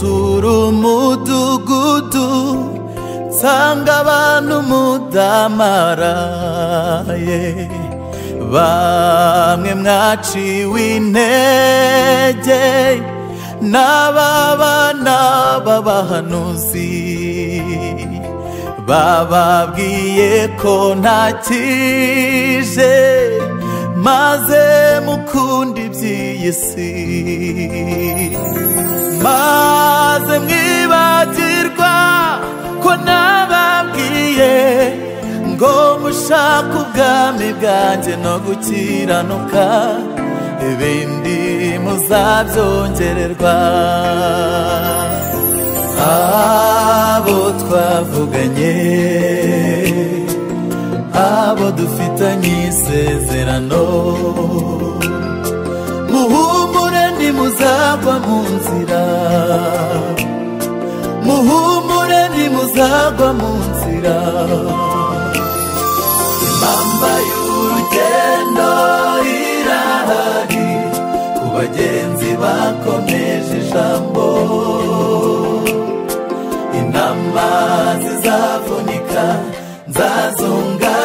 nsura umudugudu nsanga abantu mudamaraye, bamwe mwaciwe intege n'ababana b'abahanuzi, bababwiye ko ntakije maze mukunda iby'iyi si, maze mwibagirwa ko nababwiye ngo mushake ubwami bwanjye no gukiranuka, ibindi muzabyongererwa. Abo twavuganye, abo dufitanye isezerano, muhumure ntimuzagwa mu nzira, muhumure ntimuzagwa mu nzira. Impamba y'urugendo irahari ku bagenzi bakomeje ijambo, intama zizavunika nzazunga,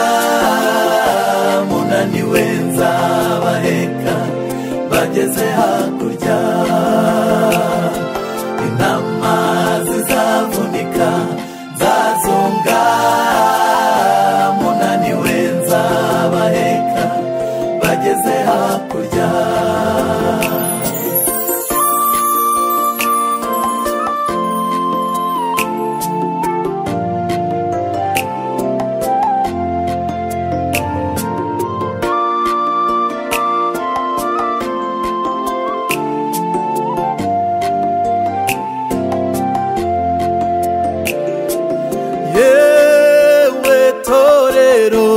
munaniwe nzabaheka bageze hakurya. Intama zizavunika nzazunga, munaniwe nzabaheka bageze hakurya. Yewe torero,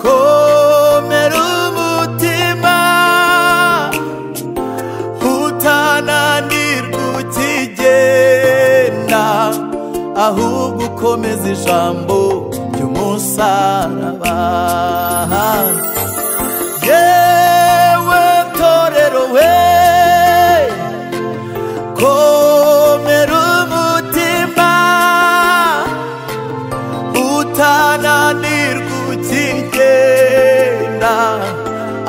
komera umutima, utananirwa ukigenda, ahubwo ukomeza ijambo ry'umusaraba. Yewe torero we, komera umutima, utananirwa ukigenda,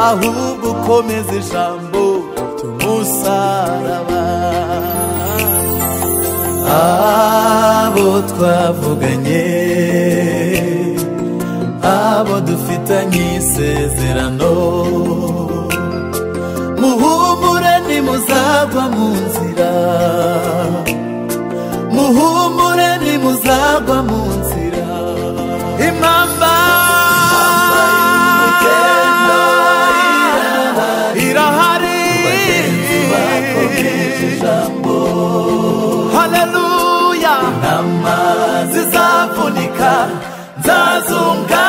ahubwo ukomeza ijambo ry'umusaraba. Abo twavuganye, abo dufitanye isezerano, muhumure ntimuzagwa mu nzira, muhumure ntimuzagwa mu nzira. Impamba irahari, haleluya. Intama zizavunika nzazunga,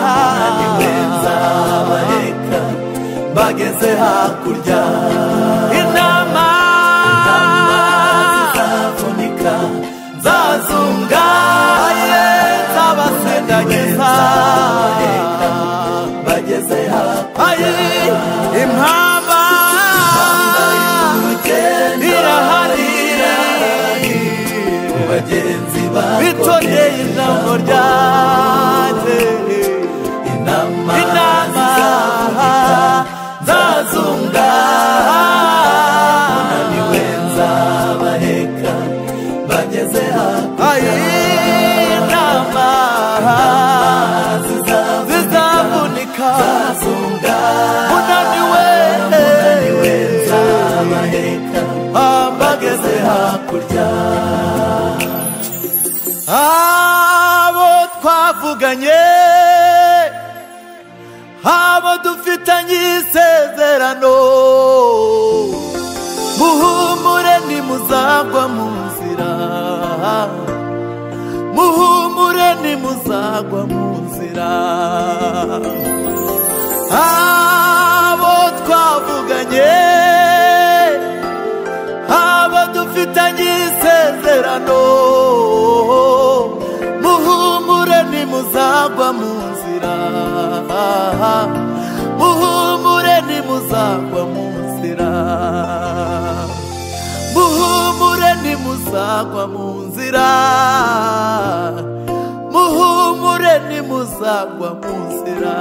munaniwe nzabaheka bageze hakurya. Intama zizavunika nzazunga, nzabasendagiza bageze hakurya. Impamba irahari ku bagenzi bitondeye ijambo ryanjye. Intama nzazunga, munaniwe nzabaheka bageze hakurya. Intama zizavunika nzazunga, munaniwe nzabaheka bageze hakurya. Abo twavuganye, abo dufitanye isezerano, muhumure ntimuzagwa mu nzira, muhumure ntimuzagwa mu nzira. Abo twavuganye, abo dufitanye isezerano, muhumure ntimuzagwa mu nzira, muhumure ntimuzagwa mu nzira. ntimuzagwa mu nzira, muhumure ntimuzagwa mu nzira.